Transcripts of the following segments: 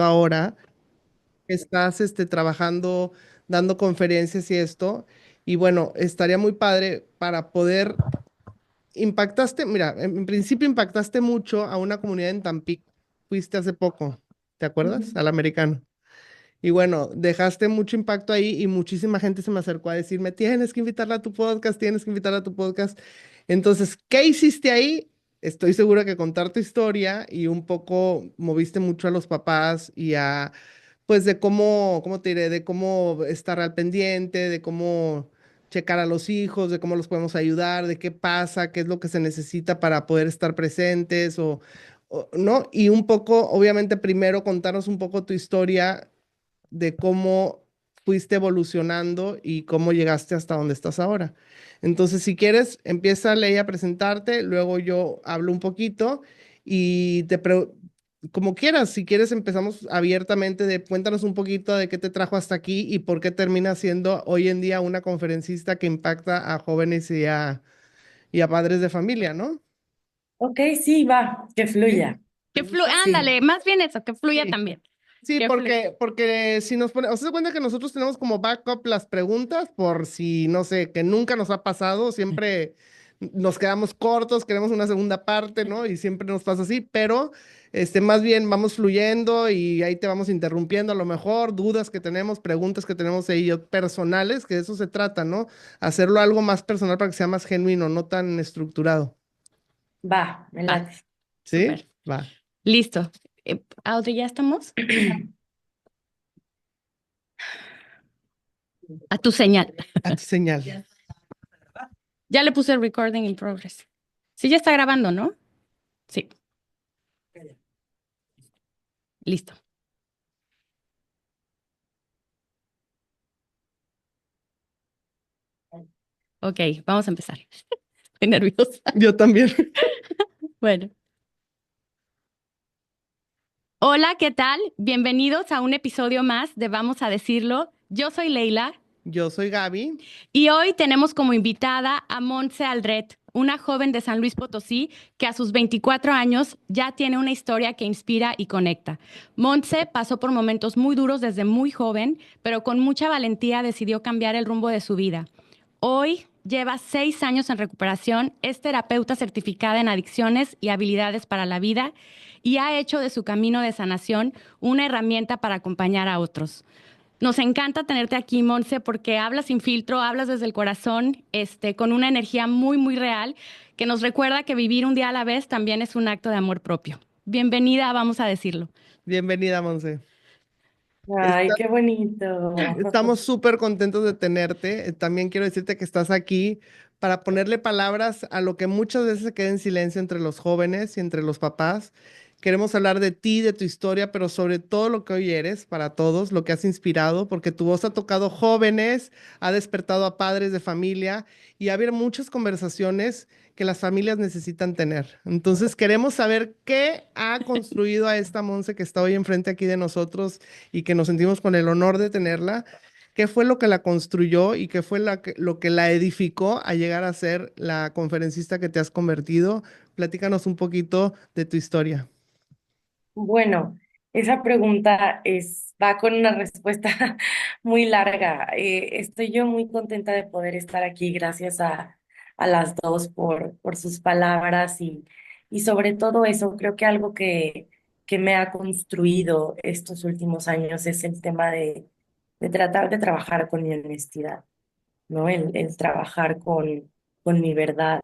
visto ahora, que estás trabajando, dando conferencias y esto. Y bueno, estaría muy padre para poder, impactaste, mira, en principio impactaste mucho a una comunidad en Tampico. Fuiste hace poco, ¿te acuerdas? Ujú. Al americano. Y bueno, dejaste mucho impacto ahí y muchísima gente se me acercó a decirme, tienes que invitarla a tu podcast, tienes que invitarla a tu podcast. Entonces, ¿qué hiciste ahí? Estoy segura que contar tu historia y un poco moviste mucho a los papás y a, pues de cómo te diré, de cómo estar al pendiente, de cómo checar a los hijos, de cómo los podemos ayudar, de qué pasa, qué es lo que se necesita para poder estar presentes ¿no? Y un poco, obviamente, primero contarnos un poco tu historia de cómo fuiste evolucionando y cómo llegaste hasta donde estás ahora. Entonces, si quieres, empieza Leia a presentarte, luego yo hablo un poquito y como quieras, si quieres empezamos abiertamente de cuéntanos un poquito de qué te trajo hasta aquí y por qué terminas siendo hoy en día una conferencista que impacta a jóvenes y a padres de familia, ¿no? Ok, sí, va, que ¿Sí? fluya. ¿Te gusta? Sí, Ándale, más bien eso, que fluya Sí. también. Sí, Que fluya. porque si nos ponemos, se da cuenta que nosotros tenemos como backup las preguntas por si, no sé, que nunca nos ha pasado, siempre nos quedamos cortos, queremos una segunda parte, ¿no? Y siempre nos pasa así, pero más bien vamos fluyendo y ahí te vamos interrumpiendo a lo mejor, dudas que tenemos, preguntas que tenemos ahí personales, que de eso se trata, ¿no? Hacerlo algo más personal para que sea más genuino, no tan estructurado. va, me Va, late. ¿Sí? súper. Va. Listo. Audrey, ¿ya estamos? A tu señal. A tu señal. Ya le puse recording in progress. Sí, ya está grabando, ¿no? Sí, listo. Ok, vamos a empezar. Estoy nerviosa. Yo también. Bueno. Hola, ¿qué tal? Bienvenidos a un episodio más de Vamos a decirlo. Yo soy Leila Yo soy Gaby. y hoy tenemos como invitada a Montse Aldret, una joven de San Luis Potosí que a sus 24 años ya tiene una historia que inspira y conecta. Montse pasó por momentos muy duros desde muy joven, pero con mucha valentía decidió cambiar el rumbo de su vida. Hoy lleva 6 años en recuperación, es terapeuta certificada en adicciones y habilidades para la vida y ha hecho de su camino de sanación una herramienta para acompañar a otros. Nos encanta tenerte aquí, Monse, porque hablas sin filtro, hablas desde el corazón, con una energía muy, muy real, que nos recuerda que vivir un día a la vez también es un acto de amor propio. Bienvenida, vamos a decirlo. Bienvenida, Monse. Ay, qué bonito. Estamos súper contentos de tenerte. También quiero decirte que estás aquí para ponerle palabras a lo que muchas veces se queda en silencio entre los jóvenes y entre los papás. Queremos hablar de ti, de tu historia, pero sobre todo lo que hoy eres para todos, lo que has inspirado, porque tu voz ha tocado jóvenes, ha despertado a padres de familia y ha habido muchas conversaciones que las familias necesitan tener. Entonces, queremos saber qué ha construido a esta Monse que está hoy enfrente aquí de nosotros y que nos sentimos con el honor de tenerla. ¿Qué fue lo que la construyó y qué fue lo que la edificó a llegar a ser la conferencista que te has convertido? Platícanos un poquito de tu historia. Bueno, esa pregunta va con una respuesta muy larga. Estoy yo muy contenta de poder estar aquí. Gracias a las dos por sus palabras y sobre todo eso, creo que algo que me ha construido estos últimos años es el tema de tratar de trabajar con mi honestidad. ¿No? El trabajar con mi verdad,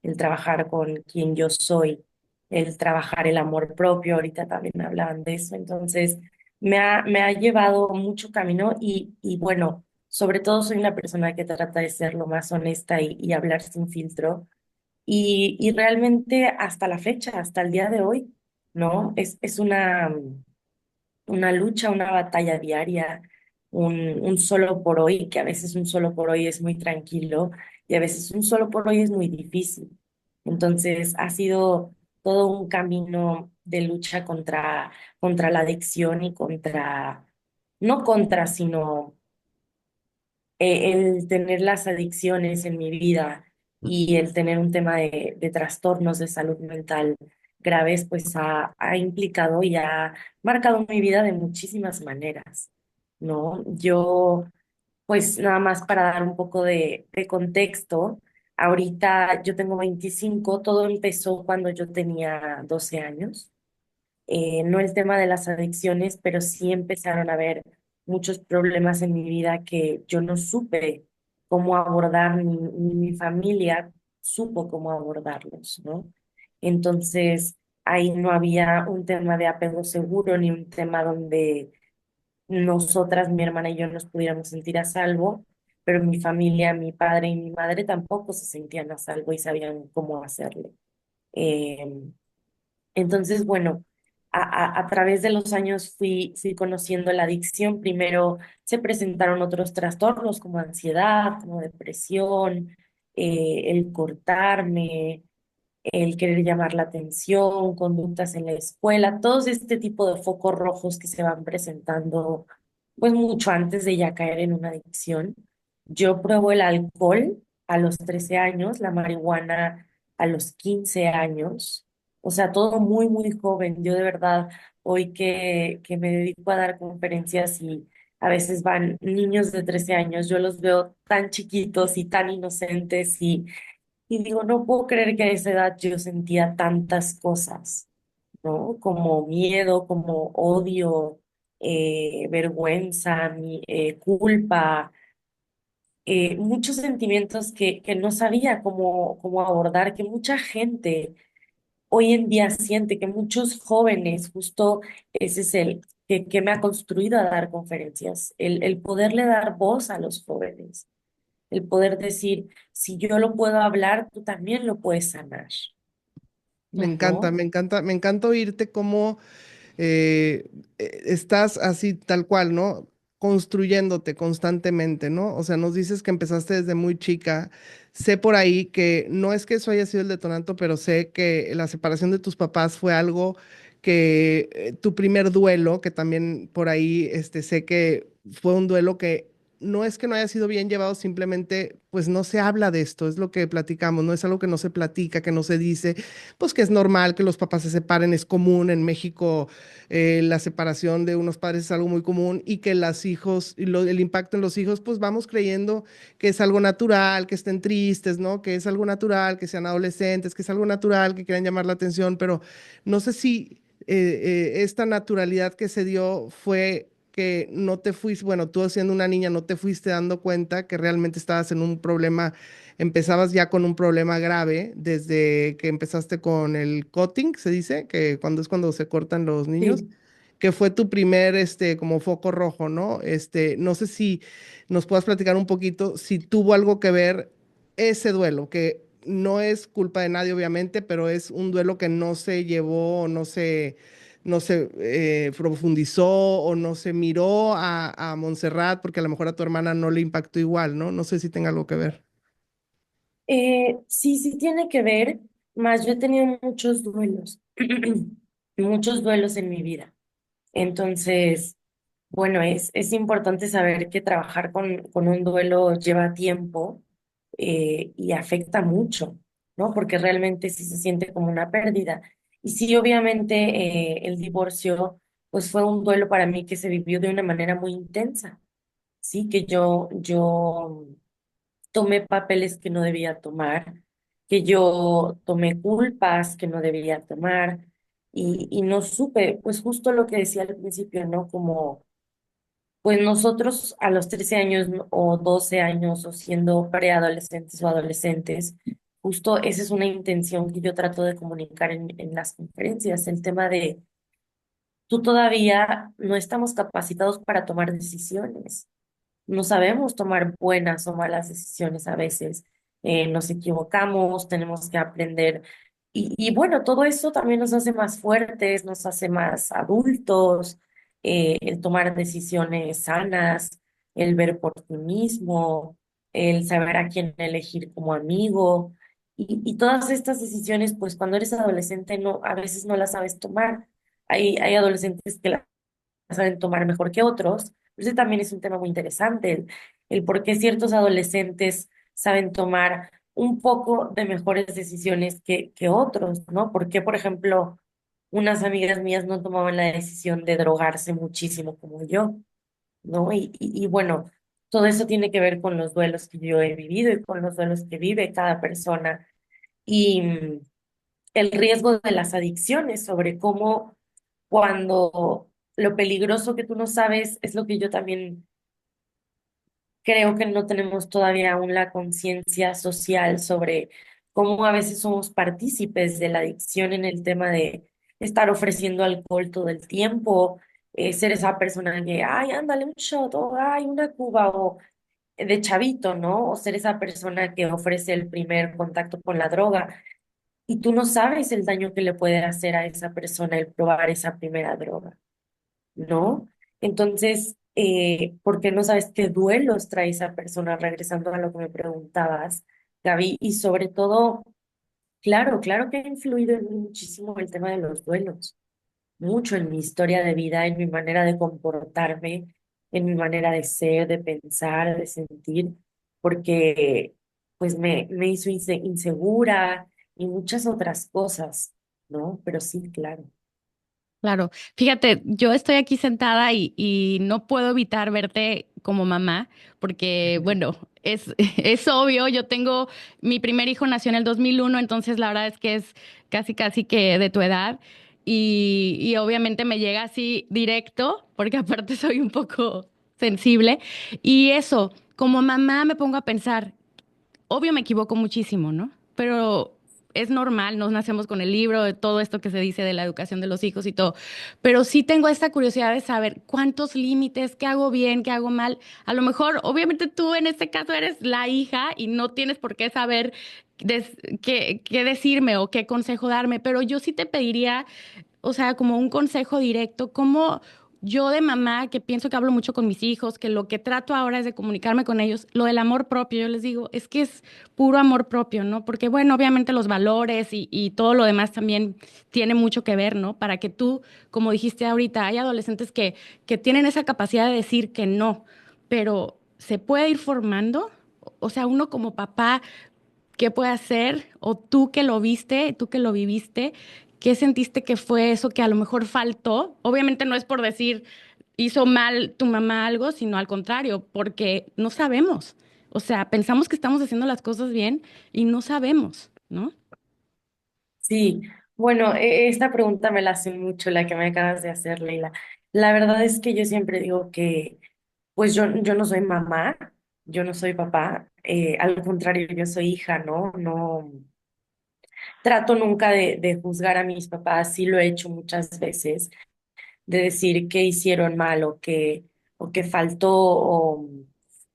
el trabajar con quien yo soy, el trabajar el amor propio, ahorita también hablaban de eso, entonces me ha llevado mucho camino y bueno, sobre todo soy una persona que trata de ser lo más honesta y hablar sin filtro y realmente hasta la fecha, hasta el día de hoy, ¿no? Es una lucha, una batalla diaria, un solo por hoy, que a veces un solo por hoy es muy tranquilo y a veces un solo por hoy es muy difícil. Entonces ha sido todo un camino de lucha contra la adicción y no contra, sino el tener las adicciones en mi vida y el tener un tema de trastornos de salud mental graves, pues ha implicado y ha marcado mi vida de muchísimas maneras, ¿no? Yo, pues nada más para dar un poco de contexto, ahorita yo tengo 25, todo empezó cuando yo tenía 12 años. No el tema de las adicciones, pero sí empezaron a haber muchos problemas en mi vida que yo no supe cómo abordar, ni mi familia supo cómo abordarlos, ¿no? Entonces, ahí no había un tema de apego seguro, ni un tema donde nosotras, mi hermana y yo, nos pudiéramos sentir a salvo, pero mi familia, mi padre y mi madre tampoco se sentían a salvo y sabían cómo hacerlo. Em, entonces, bueno, a través de los años fui conociendo la adicción. Primero se presentaron otros trastornos como ansiedad, como depresión, el cortarme, el querer llamar la atención, conductas en la escuela, todos este tipo de focos rojos que se van presentando pues mucho antes de ya caer en una adicción. Yo pruebo el alcohol a los 13 años, la marihuana a los 15 años, o sea, todo muy, muy joven. Yo de verdad, hoy que me dedico a dar conferencias y a veces van niños de 13 años, yo los veo tan chiquitos y tan inocentes y digo, no puedo creer que a esa edad yo sentía tantas cosas, ¿no? Como miedo, como odio, vergüenza, culpa, muchos sentimientos que no sabía cómo abordar, que mucha gente hoy en día siente, que muchos jóvenes, justo ese es el que me ha construido a dar conferencias, el poderle dar voz a los jóvenes, el poder decir, si yo lo puedo hablar, tú también lo puedes sanar, Me encanta, ¿no? me encanta, me encanta oírte cómo estás así tal cual, ¿no? Construyéndote constantemente, ¿no? O sea, nos dices que empezaste desde muy chica. Sé por ahí que no es que eso haya sido el detonante, pero sé que la separación de tus papás fue algo que tu primer duelo, que también por ahí sé que fue un duelo que no es que no haya sido bien llevado, simplemente pues no se habla de esto, es lo que platicamos, no es algo que no se platica, que no se dice, pues que es normal que los papás se separen, es común en México. La separación de unos padres es algo muy común y que los hijos, el impacto en los hijos, pues vamos creyendo que es algo natural, que estén tristes, ¿no? Que es algo natural, que sean adolescentes, que es algo natural, que quieran llamar la atención, pero no sé si esta naturalidad que se dio fue que no te fuiste, bueno, tú siendo una niña no te fuiste dando cuenta que realmente estabas en un problema, empezabas ya con un problema grave desde que empezaste con el cutting, se dice, que cuando es cuando se cortan los niños, Sí. que fue tu primer, como foco rojo, ¿no? No sé si nos puedas platicar un poquito si tuvo algo que ver ese duelo, que no es culpa de nadie, obviamente, pero es un duelo que no se llevó, no se profundizó o no se miró a Montserrat, porque a lo mejor a tu hermana no le impactó igual, ¿no? No sé si tenga algo que ver. Sí, sí tiene que ver, más yo he tenido muchos duelos, muchos duelos en mi vida. Entonces, bueno, es importante saber que trabajar con un duelo lleva tiempo y afecta mucho, ¿no? Porque realmente sí se siente como una pérdida. Y sí, obviamente el divorcio, pues fue un duelo para mí que se vivió de una manera muy intensa, ¿sí? Que yo tomé papeles que no debía tomar, que yo tomé culpas que no debía tomar y no supe, pues justo lo que decía al principio, ¿no? Como, pues nosotros a los 13 años o 12 años o siendo preadolescentes o adolescentes, justo esa es una intención que yo trato de comunicar en las conferencias, el tema de, tú todavía no estamos capacitados para tomar decisiones, no sabemos tomar buenas o malas decisiones a veces. Nos equivocamos, tenemos que aprender. Y bueno, todo eso también nos hace más fuertes, nos hace más adultos, el tomar decisiones sanas, el ver por ti mismo, el saber a quién elegir como amigo. Y todas estas decisiones, pues cuando eres adolescente, no, a veces no las sabes tomar. Hay adolescentes que las saben tomar mejor que otros. Pero ese también es un tema muy interesante, el por qué ciertos adolescentes saben tomar un poco de mejores decisiones que otros, ¿no? ¿Por qué, por ejemplo, unas amigas mías no tomaban la decisión de drogarse muchísimo como yo, ¿no? Y bueno, todo eso tiene que ver con los duelos que yo he vivido y con los duelos que vive cada persona. Y el riesgo de las adicciones, sobre cómo cuando lo peligroso que tú no sabes es lo que yo también creo que no tenemos todavía aún la conciencia social sobre cómo a veces somos partícipes de la adicción en el tema de estar ofreciendo alcohol todo el tiempo, ser esa persona que, ay, ándale un shot, o ay, una cuba, o de chavito, ¿no? O ser esa persona que ofrece el primer contacto con la droga y tú no sabes el daño que le puede hacer a esa persona el probar esa primera droga, ¿no? Entonces, ¿por qué no sabes qué duelos trae esa persona? Regresando a lo que me preguntabas, Gaby, y sobre todo, claro que ha influido en mí muchísimo el tema de los duelos, mucho en mi historia de vida, en mi manera de comportarme, en mi manera de ser, de pensar, de sentir, porque pues me hizo insegura y muchas otras cosas, ¿no? Pero sí, claro. Claro, fíjate, yo estoy aquí sentada y no puedo evitar verte como mamá, porque bueno, es obvio, yo tengo, mi primer hijo nació en el 2001, entonces la verdad es que es casi que de tu edad y obviamente me llega así directo, porque aparte soy un poco sensible y eso, como mamá me pongo a pensar, obvio me equivoco muchísimo, ¿no? Pero es normal, nos nacemos con el libro, de todo esto que se dice de la educación de los hijos y todo. Pero sí tengo esta curiosidad de saber cuántos límites, qué hago bien, qué hago mal. A lo mejor, obviamente tú en este caso eres la hija y no tienes por qué saber qué decirme o qué consejo darme, pero yo sí te pediría, o sea, como un consejo directo, como yo de mamá, que pienso que hablo mucho con mis hijos, que lo que trato ahora es de comunicarme con ellos, lo del amor propio, yo les digo, es que es puro amor propio, ¿no? Porque bueno, obviamente los valores y todo lo demás también tiene mucho que ver, ¿no? Para que tú, como dijiste ahorita, hay adolescentes que tienen esa capacidad de decir que no, pero se puede ir formando, o sea, uno como papá, ¿qué puede hacer? O tú que lo viste, tú que lo viviste, ¿qué sentiste que fue eso que a lo mejor faltó? Obviamente no es por decir hizo mal tu mamá algo, sino al contrario, porque no sabemos. O sea, pensamos que estamos haciendo las cosas bien y no sabemos, ¿no? Sí, bueno, esta pregunta me la hace mucho la que me acabas de hacer, Leila. La verdad es que yo siempre digo que, pues yo no soy mamá, yo no soy papá, al contrario, yo soy hija, ¿no? No trato nunca de juzgar a mis papás, sí lo he hecho muchas veces, de decir que hicieron mal o que faltó,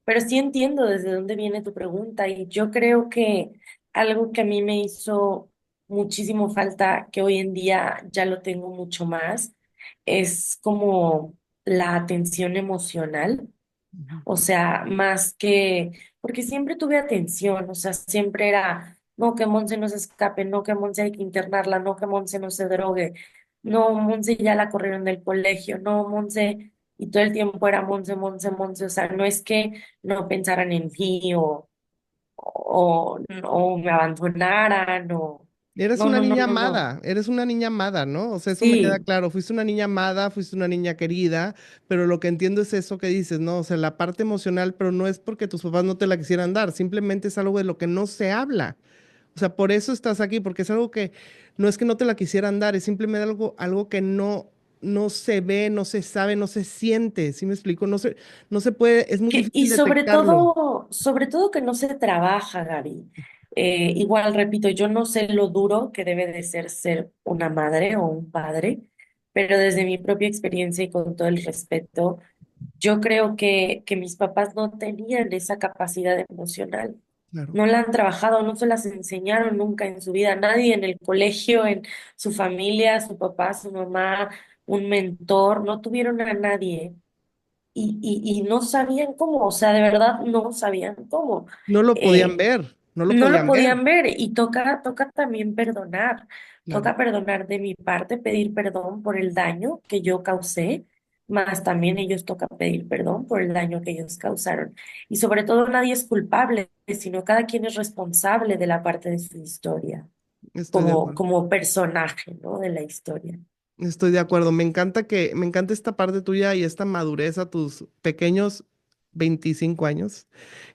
pero sí entiendo desde dónde viene tu pregunta y yo creo que algo que a mí me hizo muchísimo falta, que hoy en día ya lo tengo mucho más, es como la atención emocional. Ujú. O sea, más que, porque siempre tuve atención, o sea, siempre era, no, que Monse no se escape, no, que Monse hay que internarla, no, que Monse no se drogue, no, Monse ya la corrieron del colegio, no, Monse, y todo el tiempo era Monse, Monse, Monse, o sea, no es que no pensaran en ti o me abandonaran o, Eres no, una no, no, niña no, no, amada, eres una niña amada, ¿no? O sea, eso me queda sí. claro. Fuiste una niña amada, fuiste una niña querida, pero lo que entiendo es eso que dices, ¿no? O sea, la parte emocional, pero no es porque tus papás no te la quisieran dar, simplemente es algo de lo que no se habla. O sea, por eso estás aquí, porque es algo que no es que no te la quisieran dar, es simplemente algo que no se ve, no se sabe, no se siente. ¿Sí me explico? No se puede, es muy Y difícil detectarlo. sobre todo que no se trabaja, Gaby. Igual, repito, yo no sé lo duro que debe de ser una madre o un padre, pero desde mi propia experiencia y con todo el respeto, yo creo que mis papás no tenían esa capacidad emocional. Claro. No la han trabajado, no se las enseñaron nunca en su vida. Nadie en el colegio, en su familia, su papá, su mamá, un mentor, no tuvieron a nadie y no sabían cómo, o sea, de verdad no sabían cómo. No lo podían Eh, ver, no lo no lo podían ver. podían ver y toca también perdonar, Claro. toca perdonar de mi parte, pedir perdón por el daño que yo causé, más también ellos toca pedir perdón por el daño que ellos causaron. Y sobre todo nadie es culpable, sino cada quien es responsable de la parte de su historia. Estoy de como, acuerdo. como personaje, ¿no? De la historia. Estoy de acuerdo. Me encanta esta parte tuya y esta madurez a tus pequeños 25 años,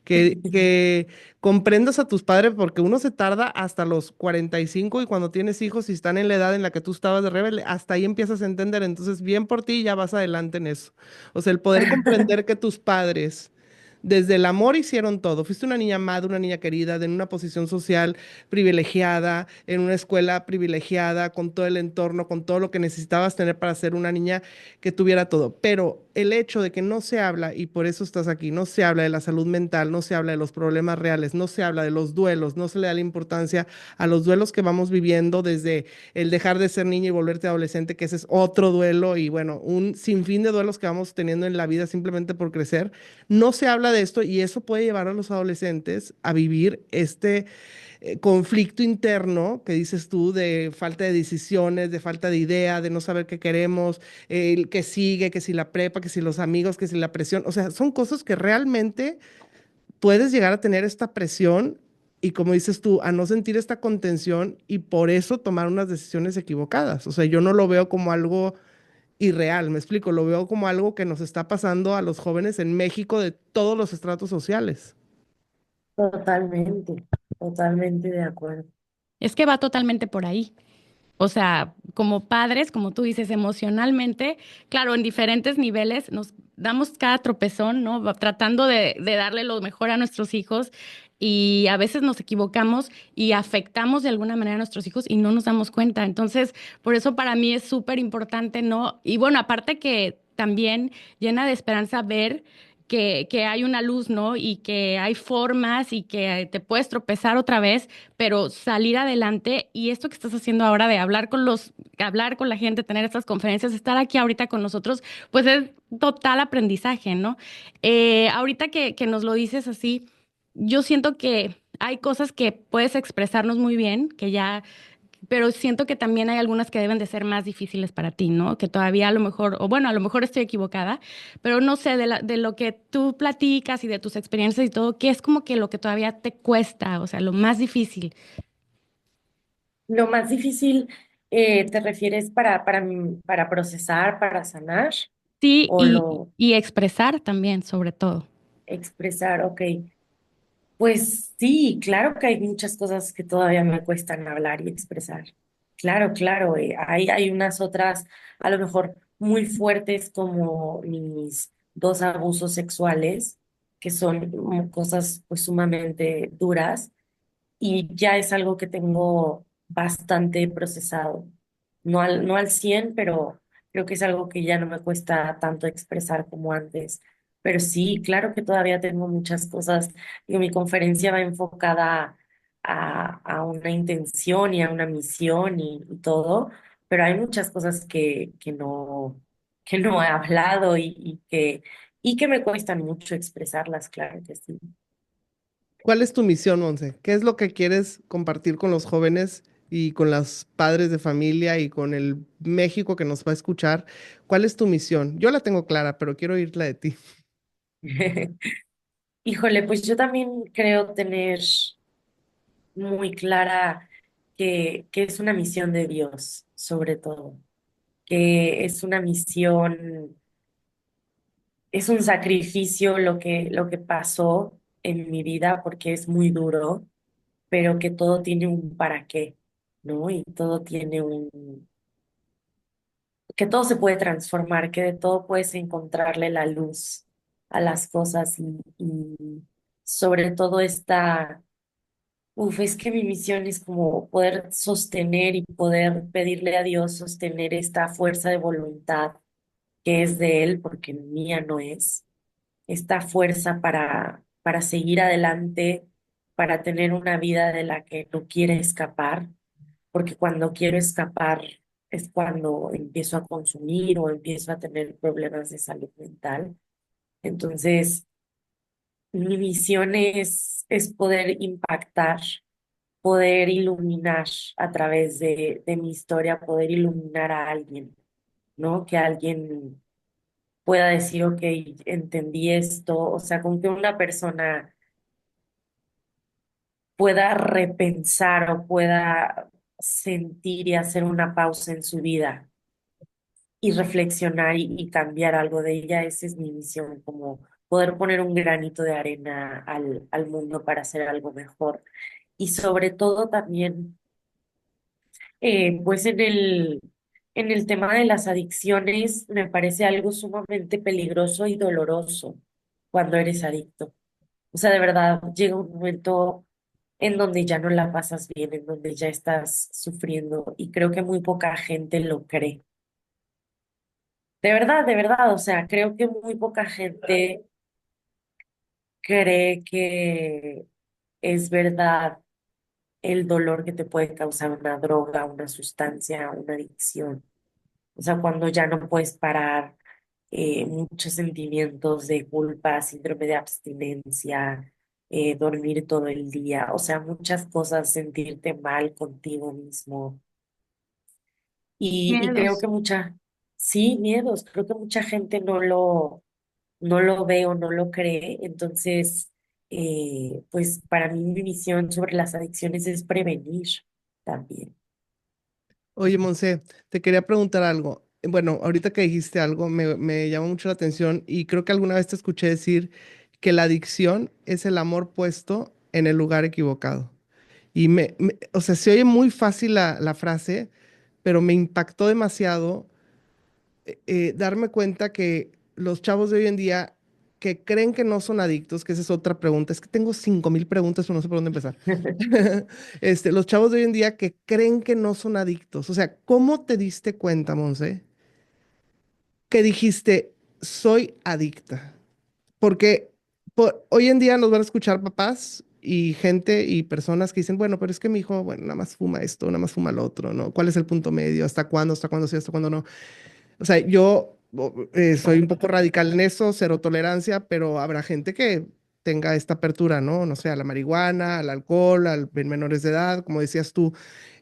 que comprendas a tus padres porque uno se tarda hasta los 45 y cuando tienes hijos y están en la edad en la que tú estabas de rebelde, hasta ahí empiezas a entender. Entonces, bien por ti, ya vas adelante en eso. O sea, el poder comprender que tus padres desde el amor hicieron todo. Fuiste una niña amada, una niña querida, en una posición social privilegiada, en una escuela privilegiada, con todo el entorno, con todo lo que necesitabas tener para ser una niña que tuviera todo. Pero el hecho de que no se habla, y por eso estás aquí, no se habla de la salud mental, no se habla de los problemas reales, no se habla de los duelos, no se le da la importancia a los duelos que vamos viviendo desde el dejar de ser niña y volverte adolescente, que ese es otro duelo, y bueno, un sinfín de duelos que vamos teniendo en la vida simplemente por crecer. No se habla de esto y eso puede llevar a los adolescentes a vivir este conflicto interno que dices tú de falta de decisiones, de falta de idea, de no saber qué queremos, el que sigue, que si la prepa, que si los amigos, que si la presión. O sea, son cosas que realmente puedes llegar a tener esta presión y como dices tú, a no sentir esta contención y por eso tomar unas decisiones equivocadas. O sea, yo no lo veo como algo irreal, me explico, lo veo como algo que nos está pasando a los jóvenes en México de todos los estratos sociales. Totalmente, totalmente de acuerdo. Es que va totalmente por ahí. O sea, como padres, como tú dices, emocionalmente, claro, en diferentes niveles nos damos cada tropezón, ¿no? Tratando de darle lo mejor a nuestros hijos y a veces nos equivocamos y afectamos de alguna manera a nuestros hijos y no nos damos cuenta. Entonces, por eso para mí es súper importante, ¿no? Y bueno, aparte que también llena de esperanza ver que hay una luz, ¿no? Y que hay formas y que te puedes tropezar otra vez, pero salir adelante y esto que estás haciendo ahora de hablar con la gente, tener estas conferencias, estar aquí ahorita con nosotros, pues es total aprendizaje, ¿no? Ahorita que nos lo dices así, yo siento que hay cosas que puedes expresarnos muy bien, que ya pero siento que también hay algunas que deben de ser más difíciles para ti, ¿no? Que todavía a lo mejor, o bueno, a lo mejor estoy equivocada, pero no sé, de lo que tú platicas y de tus experiencias y todo, ¿qué es como que lo que todavía te cuesta? O sea, lo más difícil. Lo más difícil, ¿te refieres para procesar, para sanar Sí, o lo y expresar también, sobre todo. expresar? Ok, pues sí, claro que hay muchas cosas que todavía me cuestan hablar y expresar. Claro, claro, hay unas otras, a lo mejor muy fuertes como mis dos abusos sexuales, que son cosas pues sumamente duras y ya es algo que tengo bastante procesado. No al 100 pero creo que es algo que ya no me cuesta tanto expresar como antes. Pero sí, claro que todavía tengo muchas cosas. Digo, mi conferencia va enfocada a una intención y a una misión y todo, pero hay muchas cosas que no he hablado y que me cuestan mucho expresarlas, claro que sí. ¿Cuál es tu misión, Monse? ¿Qué es lo que quieres compartir con los jóvenes y con los padres de familia y con el México que nos va a escuchar? ¿Cuál es tu misión? Yo la tengo clara, pero quiero oírla de ti. Híjole, pues yo también creo tener muy clara que es una misión de Dios, sobre todo, que es una misión, es un sacrificio lo que pasó en mi vida porque es muy duro, pero que todo tiene un para qué, ¿no? Y todo tiene que todo se puede transformar, que de todo puedes encontrarle la luz a las cosas y sobre todo esta. Uf, es que mi misión es como poder sostener y poder pedirle a Dios sostener esta fuerza de voluntad que es de Él, porque mía no es, esta fuerza para seguir adelante, para tener una vida de la que no quiere escapar, porque cuando quiero escapar es cuando empiezo a consumir o empiezo a tener problemas de salud mental. Entonces, mi misión es poder impactar, poder iluminar a través de mi historia, poder iluminar a alguien, ¿no? Que alguien pueda decir, ok, entendí esto, o sea, con que una persona pueda repensar o pueda sentir y hacer una pausa en su vida y reflexionar y cambiar algo de ella. Esa es mi misión, como poder poner un granito de arena al mundo para hacer algo mejor. Y sobre todo también, pues en el tema de las adicciones, me parece algo sumamente peligroso y doloroso cuando eres adicto. O sea, de verdad, llega un momento en donde ya no la pasas bien, en donde ya estás sufriendo y creo que muy poca gente lo cree. De verdad, o sea, creo que muy poca gente cree que es verdad el dolor que te puede causar una droga, una sustancia, una adicción. O sea, cuando ya no puedes parar, muchos sentimientos de culpa, síndrome de abstinencia, dormir todo el día, o sea, muchas cosas, sentirte mal contigo mismo. Y creo Miedos. que sí, miedos, creo que mucha gente no lo ve o no lo cree. Entonces, pues para mí mi visión sobre las adicciones es prevenir también. Oye, Monse, te quería preguntar algo. Bueno, ahorita que dijiste algo, me llamó mucho la atención y creo que alguna vez te escuché decir que la adicción es el amor puesto en el lugar equivocado. Y o sea, se oye muy fácil la frase, pero me impactó demasiado darme cuenta que los chavos de hoy en día que creen que no son adictos, que esa es otra pregunta, es que tengo 5,000 preguntas, pero no sé por dónde empezar. Los chavos de hoy en día que creen que no son adictos, o sea, ¿cómo te diste cuenta, Monse, que dijiste, soy adicta? Porque hoy en día nos van a escuchar papás y gente y personas que dicen, bueno, pero es que mi hijo, bueno, nada más fuma esto, nada más fuma lo otro, ¿no? ¿Cuál es el punto medio? Hasta cuándo sí, hasta cuándo no? O sea, yo soy un poco radical en eso, cero tolerancia, pero habrá gente que tenga esta apertura, ¿no? No sé, a la marihuana, al alcohol, al menores de edad, como decías tú,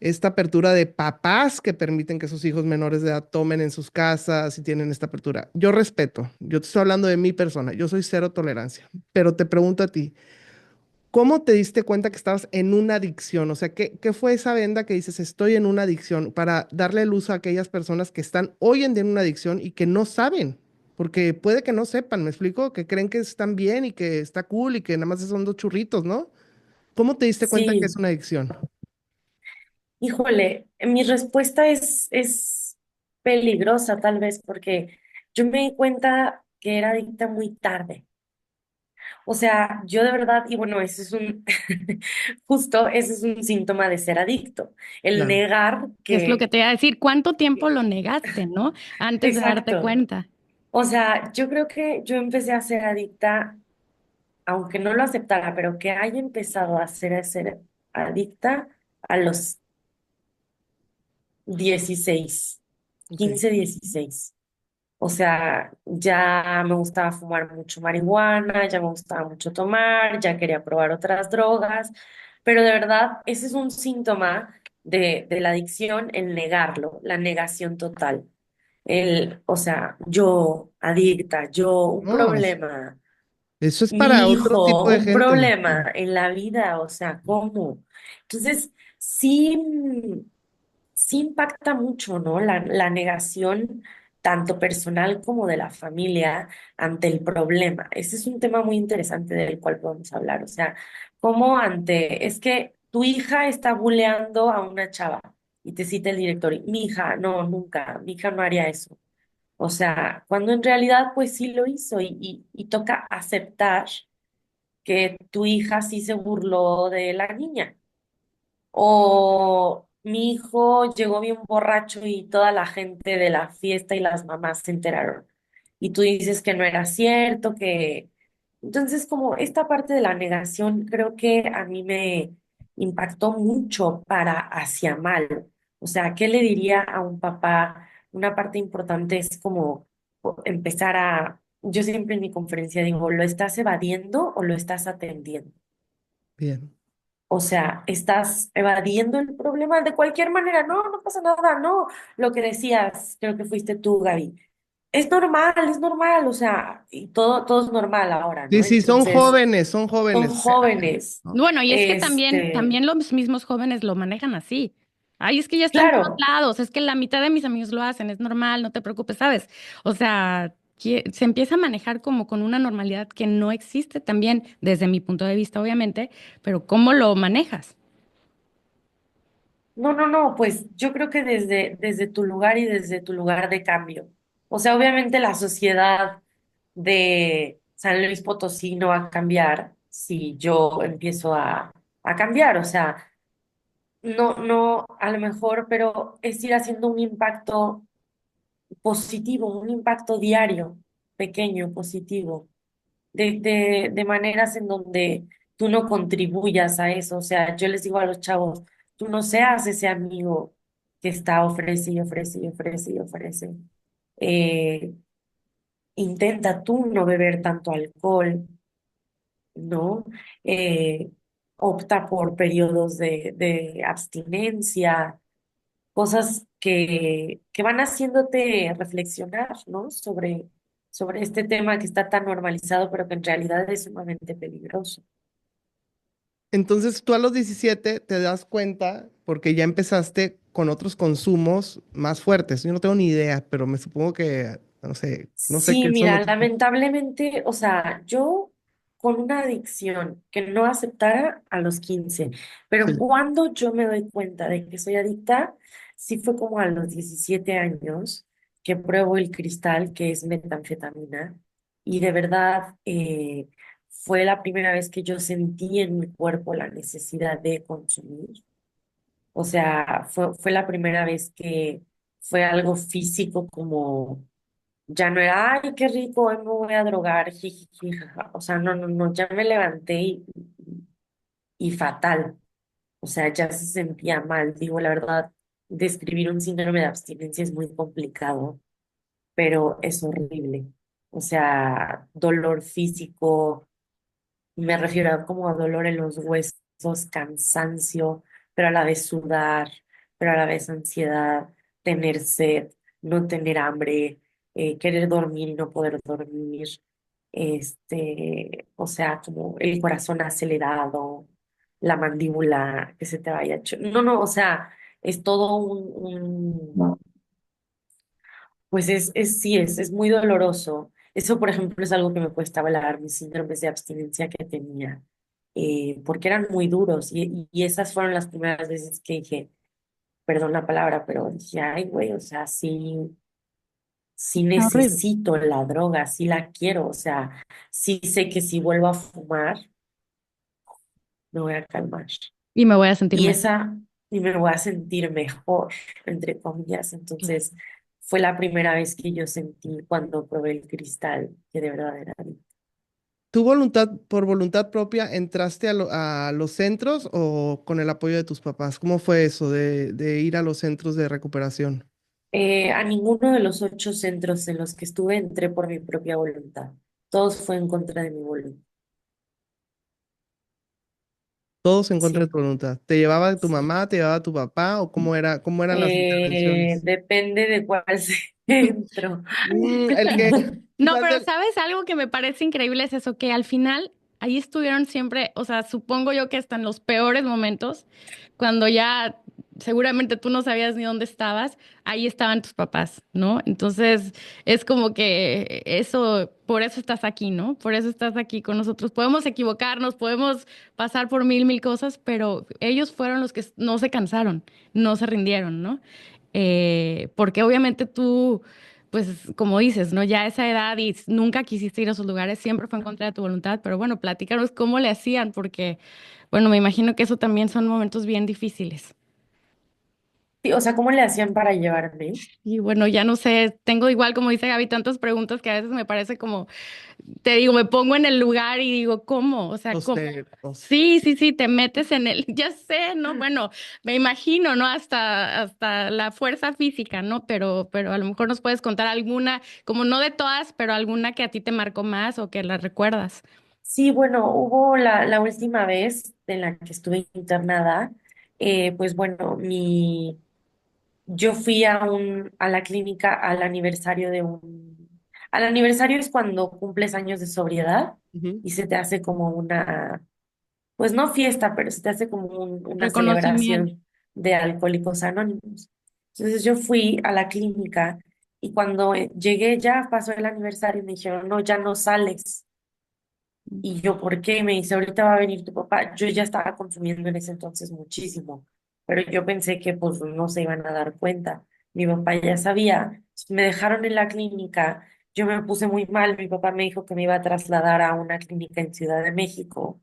esta apertura de papás que permiten que sus hijos menores de edad tomen en sus casas y tienen esta apertura. Yo respeto, yo te estoy hablando de mi persona, yo soy cero tolerancia, pero te pregunto a ti, ¿cómo te diste cuenta que estabas en una adicción? O sea, ¿qué fue esa venda que dices, estoy en una adicción? Para darle luz a aquellas personas que están hoy en día en una adicción y que no saben, porque puede que no sepan, ¿me explico? Que creen que están bien y que está cool y que nada más son dos churritos, ¿no? ¿Cómo te diste cuenta que es Sí, una adicción? híjole, mi respuesta es peligrosa tal vez porque yo me di cuenta que era adicta muy tarde. O sea, yo de verdad, y bueno, ese es justo ese es un síntoma de ser adicto, el Claro. negar Es lo que que, te iba a decir, ¿cuánto tiempo lo negaste, no? Antes de darte exacto. cuenta. O sea, yo creo que yo empecé a ser adicta, aunque no lo aceptara, pero que haya empezado a ser adicta a los 16, Ok. 15, 16. O sea, ya me gustaba fumar mucho marihuana, ya me gustaba mucho tomar, ya quería probar otras drogas, pero de verdad, ese es un síntoma de la adicción, el negarlo, la negación total. O sea, yo adicta, yo un No, problema, eso es para mi otro tipo hijo, de un gente. problema en la vida, o sea, ¿cómo? Entonces, sí, sí impacta mucho, ¿no? La negación, tanto personal como de la familia, ante el problema. Ese es un tema muy interesante del cual podemos hablar. O sea, es que tu hija está buleando a una chava y te cita el director, y, mi hija, no, nunca, mi hija no haría eso. O sea, cuando en realidad, pues sí lo hizo y toca aceptar que tu hija sí se burló de la niña. O mi hijo llegó bien borracho y toda la gente de la fiesta y las mamás se enteraron. Y tú dices que no era cierto, que... Entonces, como esta parte de la negación creo que a mí me impactó mucho para hacia mal. O sea, ¿qué le diría a un papá? Una parte importante es como empezar a... Yo siempre en mi conferencia digo, ¿lo estás evadiendo o lo estás atendiendo? Bien. O sea, estás evadiendo el problema de cualquier manera. No, no pasa nada, no. Lo que decías, creo que fuiste tú, Gaby. Es normal, o sea, y todo es normal ahora, Sí, ¿no? sí, Entonces, son son jóvenes, espérate, jóvenes. ¿no? Bueno, y es que también, Este, también los mismos jóvenes lo manejan así. Ay, es que ya está en todos Claro. lados, es que la mitad de mis amigos lo hacen, es normal, no te preocupes, ¿sabes? O sea, se empieza a manejar como con una normalidad que no existe también desde mi punto de vista, obviamente, pero ¿cómo lo manejas? No, no, no, pues yo creo que desde tu lugar y desde tu lugar de cambio. O sea, obviamente la sociedad de San Luis Potosí no va a cambiar si yo empiezo a cambiar. O sea, no, no, a lo mejor, pero es ir haciendo un impacto positivo, un impacto diario, pequeño, positivo, de maneras en donde tú no contribuyas a eso. O sea, yo les digo a los chavos, tú no seas ese amigo que está ofrece y ofrece y ofrece y ofrece. Eh, Intenta tú no beber tanto alcohol, ¿no? Eh, Opta por periodos de abstinencia, cosas que van haciéndote reflexionar, ¿no? Sobre este tema que está tan normalizado, pero que en realidad es sumamente peligroso. Entonces tú a los 17 te das cuenta porque ya empezaste con otros consumos más fuertes. Yo no tengo ni idea, pero me supongo que, no sé Sí, qué son mira, otros. lamentablemente, o sea, yo con una adicción que no aceptara a los 15, pero Sí. cuando yo me doy cuenta de que soy adicta, sí fue como a los 17 años que pruebo el cristal, que es metanfetamina, y de verdad fue la primera vez que yo sentí en mi cuerpo la necesidad de consumir. O sea, fue la primera vez que fue algo físico como ya no era, ay, qué rico, hoy me voy a drogar, jijiji, jaja. O sea, no, no, no, ya me levanté y fatal. O sea, ya se sentía mal. Digo, la verdad, describir un síndrome de abstinencia es muy complicado, pero es horrible. O sea, dolor físico, me refiero a como a dolor en los huesos, cansancio, pero a la vez sudar, pero a la vez ansiedad, tener sed, no tener hambre, querer dormir y no poder dormir, o sea, como el corazón acelerado, la mandíbula que se te vaya. No, no, o sea, es todo pues sí, es muy doloroso. Eso, por ejemplo, es algo que me cuesta hablar, mis síndromes de abstinencia que tenía, porque eran muy duros y esas fueron las primeras veces que dije, perdón la palabra, pero dije, ay, güey, o sea, sí, sí Está horrible. necesito la droga, sí la quiero, o sea, sí sé que si vuelvo a fumar, me voy a calmar. Y me voy a sentir Y mejor. esa, y me voy a sentir mejor, entre comillas. Entonces, fue la primera vez que yo sentí cuando probé el cristal, que de verdad era adicto. ¿Tu por voluntad propia, entraste a los centros o con el apoyo de tus papás? ¿Cómo fue eso de ir a los centros de recuperación? A ninguno de los 8 centros en los que estuve entré por mi propia voluntad. Todos fue en contra de mi voluntad. Todos en contra de Sí. tu voluntad. ¿Te llevaba tu Sí. mamá, te llevaba tu papá o cómo eran las intervenciones? Depende de cuál centro. El que, No, ¿cuál pero del- ¿sabes algo que me parece increíble? Es eso, que al final ahí estuvieron siempre, o sea, supongo yo que hasta en los peores momentos, cuando ya seguramente tú no sabías ni dónde estabas, ahí estaban tus papás, ¿no? Entonces es como que eso, por eso estás aquí, ¿no? Por eso estás aquí con nosotros. Podemos equivocarnos, podemos pasar por mil cosas, pero ellos fueron los que no se cansaron, no se rindieron, ¿no? Porque obviamente tú pues como dices, ¿no? Ya a esa edad y nunca quisiste ir a esos lugares, siempre fue en contra de tu voluntad, pero bueno, platícanos cómo le hacían, porque, bueno, me imagino que eso también son momentos bien difíciles. Sí, o sea, ¿cómo le hacían para llevarme? Y bueno, ya no sé, tengo igual, como dice Gaby, tantas preguntas que a veces me parece como, te digo, me pongo en el lugar y digo, ¿cómo? O sea, los ¿cómo? ceros? Sí, sí, sí, te metes en el, ya sé, ¿no? Bueno, me imagino, ¿no? Hasta la fuerza física, ¿no? Pero a lo mejor nos puedes contar alguna, como no de todas, pero alguna que a ti te marcó más o que la recuerdas. Sí, bueno, hubo la última vez en la que estuve internada, pues bueno, yo fui a la clínica al aniversario es cuando cumples años de sobriedad Ujú. y se te hace como una, pues no fiesta, pero se te hace como una Reconocimiento. celebración. de Alcohólicos Anónimos. Entonces yo fui a la clínica y cuando llegué ya pasó el aniversario y me dijeron, no, ya no sales. Y yo, ¿por qué? Me dice, ahorita va a venir tu papá. Yo ya estaba consumiendo en ese entonces muchísimo, pero yo pensé que pues no se iban a dar cuenta. Mi papá ya sabía. Me dejaron en la clínica, yo me puse muy mal. Mi papá me dijo que me iba a trasladar a una clínica en Ciudad de México.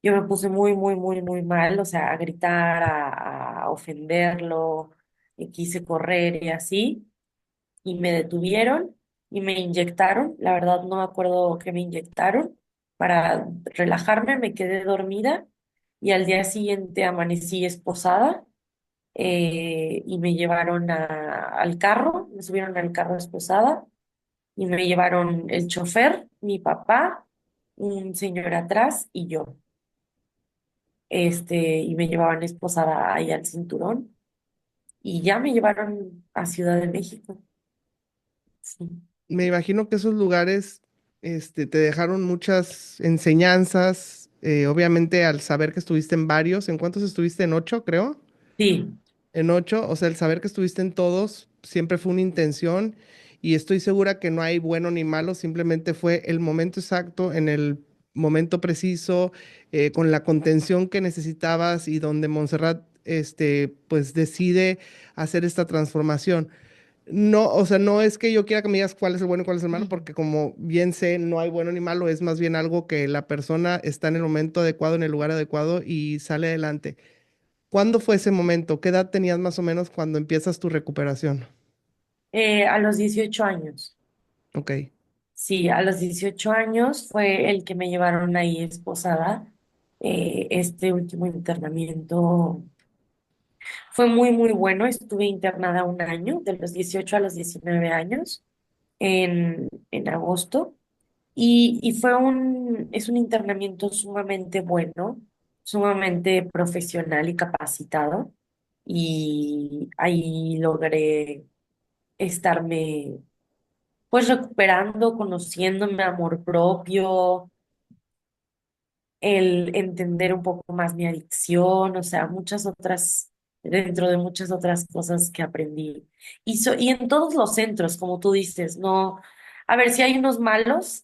Yo me puse muy, muy, muy, muy mal, o sea, a gritar, a ofenderlo, y quise correr y así, y me detuvieron y me inyectaron. La verdad no me acuerdo qué me inyectaron para relajarme. Me quedé dormida y al día siguiente amanecí esposada, y me llevaron al carro, me subieron al carro esposada y me llevaron el chofer, mi papá, un señor atrás y yo. Y me llevaban esposada ahí al cinturón y ya me llevaron a Ciudad de México. Sí. Me imagino que esos lugares, te dejaron muchas enseñanzas, obviamente al saber que estuviste en varios. ¿En cuántos estuviste? En 8, creo. Sí, En 8, o sea, el saber que estuviste en todos siempre fue una intención y estoy segura que no hay bueno ni malo, simplemente fue el momento exacto, en el momento preciso, con la contención que necesitabas y donde Montserrat, pues decide hacer esta transformación. No, o sea, no es que yo quiera que me digas cuál es el bueno y cuál es el malo, porque como bien sé, no hay bueno ni malo, es más bien algo que la persona está en el momento adecuado, en el lugar adecuado y sale adelante. ¿Cuándo fue ese momento? ¿Qué edad tenías más o menos cuando empiezas tu recuperación? a los 18 años. Ok. Sí, a los 18 años fue el que me llevaron ahí esposada. Este último internamiento fue muy, muy bueno. Estuve internada un año, de los 18 a los 19 años, en agosto. Y es un internamiento sumamente bueno, sumamente profesional y capacitado. Y ahí logré estarme pues recuperando, conociéndome, amor propio, el entender un poco más mi adicción, o sea, muchas otras, dentro de muchas otras cosas que aprendí. Y en todos los centros, como tú dices, no, a ver, si hay unos malos,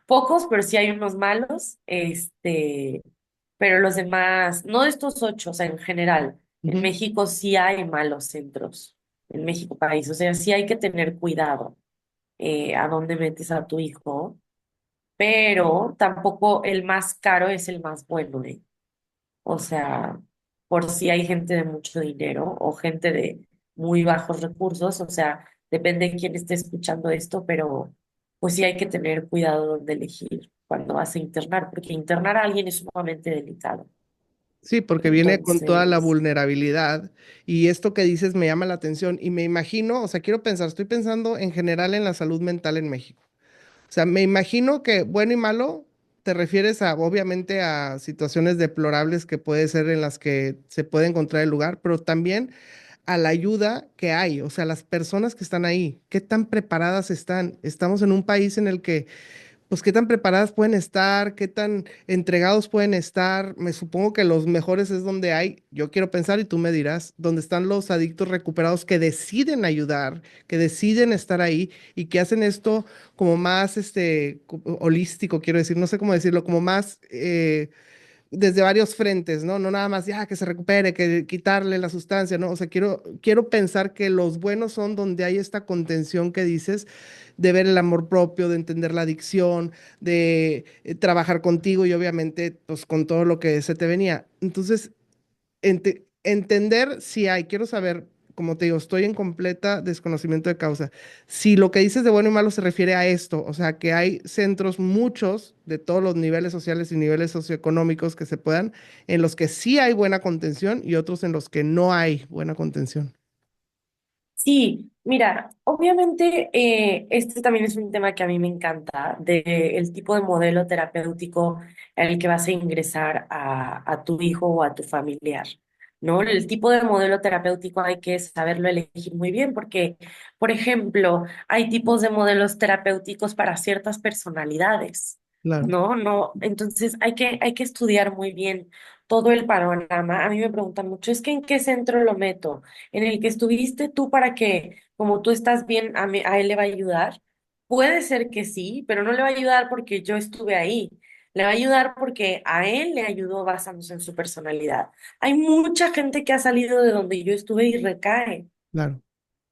pocos, pero sí hay unos malos, pero los demás, no de estos 8, o sea, en general, en Ujú. México sí hay malos centros, en México país, o sea, sí hay que tener cuidado, a dónde metes a tu hijo, pero tampoco el más caro es el más bueno, ¿eh? O sea, por si hay gente de mucho dinero o gente de muy bajos recursos, o sea, depende de quién esté escuchando esto, pero pues sí hay que tener cuidado donde elegir cuando vas a internar, porque internar a alguien es sumamente delicado. Sí, porque viene con toda la Entonces, vulnerabilidad y esto que dices me llama la atención y me imagino, o sea, quiero pensar, estoy pensando en general en la salud mental en México. O sea, me imagino que bueno y malo te refieres a, obviamente, a situaciones deplorables que puede ser en las que se puede encontrar el lugar, pero también a la ayuda que hay, o sea, las personas que están ahí, qué tan preparadas están. Estamos en un país en el que pues qué tan preparadas pueden estar, qué tan entregados pueden estar. Me supongo que los mejores es donde hay, yo quiero pensar y tú me dirás, donde están los adictos recuperados que deciden ayudar, que deciden estar ahí y que hacen esto como más holístico, quiero decir, no sé cómo decirlo, como más desde varios frentes, ¿no? No nada más, ya, que se recupere, que quitarle la sustancia, ¿no? O sea, quiero pensar que los buenos son donde hay esta contención que dices, de ver el amor propio, de entender la adicción, de trabajar contigo y obviamente, pues con todo lo que se te venía. Entonces, entender si hay, quiero saber, como te digo, estoy en completa desconocimiento de causa. Si lo que dices de bueno y malo se refiere a esto, o sea, que hay centros, muchos, de todos los niveles sociales y niveles socioeconómicos que se puedan, en los que sí hay buena contención y otros en los que no hay buena contención. sí, mira, obviamente este también es un tema que a mí me encanta, de el tipo de modelo terapéutico en el que vas a ingresar a tu hijo o a tu familiar, ¿no? El tipo de modelo terapéutico hay que saberlo elegir muy bien porque, por ejemplo, hay tipos de modelos terapéuticos para ciertas personalidades, Claro. ¿no? No, entonces hay que estudiar muy bien todo el panorama. A mí me preguntan mucho, es que ¿en qué centro lo meto? ¿En el que estuviste tú para que, como tú estás bien, a él le va a ayudar? Puede ser que sí, pero no le va a ayudar porque yo estuve ahí. Le va a ayudar porque a él le ayudó basándose en su personalidad. Hay mucha gente que ha salido de donde yo estuve y recae. Claro,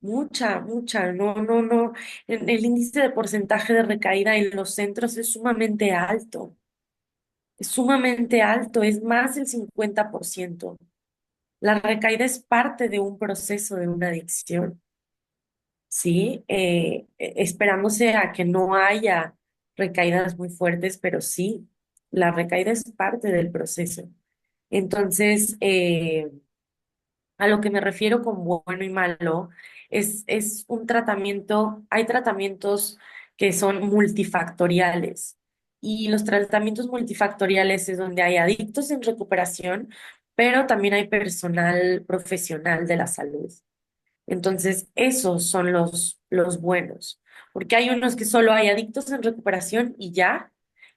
Mucha, mucha. No, no, no. El índice de porcentaje de recaída en los centros es sumamente alto. Es sumamente alto, es más del 50%. La recaída es parte de un proceso de una adicción, ¿sí? Esperándose a que no haya recaídas muy fuertes, pero sí, la recaída es parte del proceso. Entonces, a lo que me refiero con bueno y malo es un tratamiento, hay tratamientos que son multifactoriales y los tratamientos multifactoriales es donde hay adictos en recuperación, pero también hay personal profesional de la salud. Entonces, esos son los buenos, porque hay unos que solo hay adictos en recuperación y ya,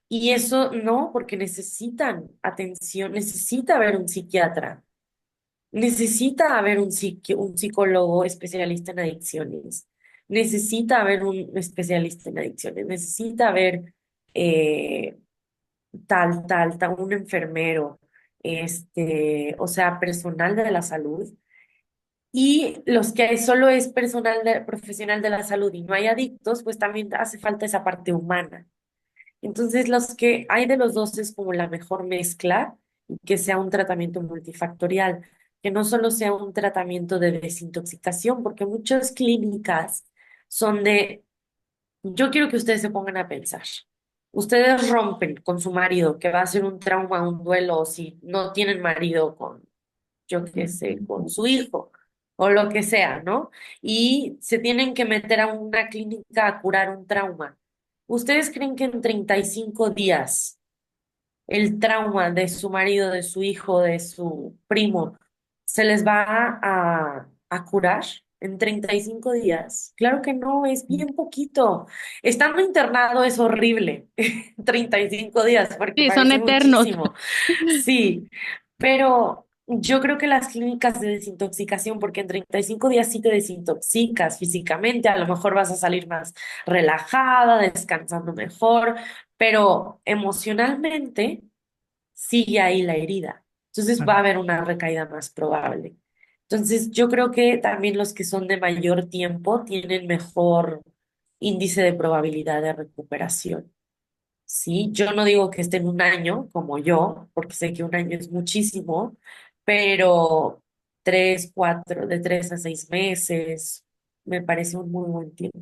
y eso no, porque necesitan atención, necesita ver un psiquiatra. Necesita haber un psicólogo especialista en adicciones. Necesita haber un especialista en adicciones. Necesita haber eh, un enfermero, o sea, personal de la salud. Y los que hay solo es profesional de la salud y no hay adictos, pues también hace falta esa parte humana. Entonces, los que hay de los dos es como la mejor mezcla y que sea un tratamiento multifactorial, que no solo sea un tratamiento de desintoxicación, porque muchas clínicas son de, yo quiero que ustedes se pongan a pensar. Ustedes rompen con su marido, que va a ser un trauma, un duelo, o si no tienen marido con, yo qué sé, con su hijo o lo que sea, ¿no? Y se tienen que meter a una clínica a curar un trauma. ¿Ustedes creen que en 35 días el trauma de su marido, de su hijo, de su primo, se les va a curar en 35 días? Claro que no, es bien poquito. Estando internado es horrible, 35 días, porque Sí, son parece eternos. muchísimo. Sí, pero yo creo que las clínicas de desintoxicación, porque en 35 días sí te desintoxicas físicamente, a lo mejor vas a salir más relajada, descansando mejor, pero emocionalmente sigue ahí la herida. Entonces va a claro. haber una recaída más probable. Entonces yo creo que también los que son de mayor tiempo tienen mejor índice de probabilidad de recuperación. Sí, yo no digo que esté en un año como yo, porque sé que un año es muchísimo, pero 3, 4, de 3 a 6 meses me parece un muy buen tiempo.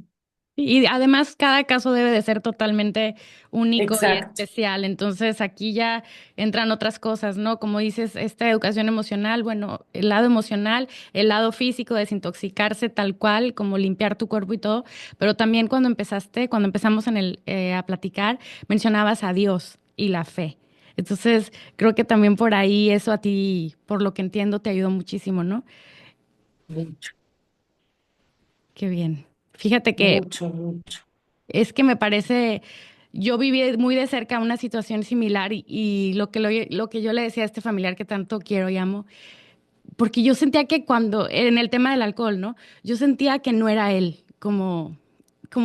Y además cada caso debe de ser totalmente único y Exacto. especial. Entonces aquí ya entran otras cosas, ¿no? Como dices, esta educación emocional, bueno, el lado emocional, el lado físico, desintoxicarse tal cual, como limpiar tu cuerpo y todo. Pero también cuando empezamos a platicar, mencionabas a Dios y la fe. Entonces creo que también por ahí eso a ti, por lo que entiendo, te ayudó muchísimo, ¿no? Mucho, Qué bien. Fíjate que mucho, mucho. es que me parece, yo viví muy de cerca una situación similar y lo que yo le decía a este familiar que tanto quiero y amo, porque yo sentía que cuando, en el tema del alcohol, ¿no? Yo sentía que no era él, como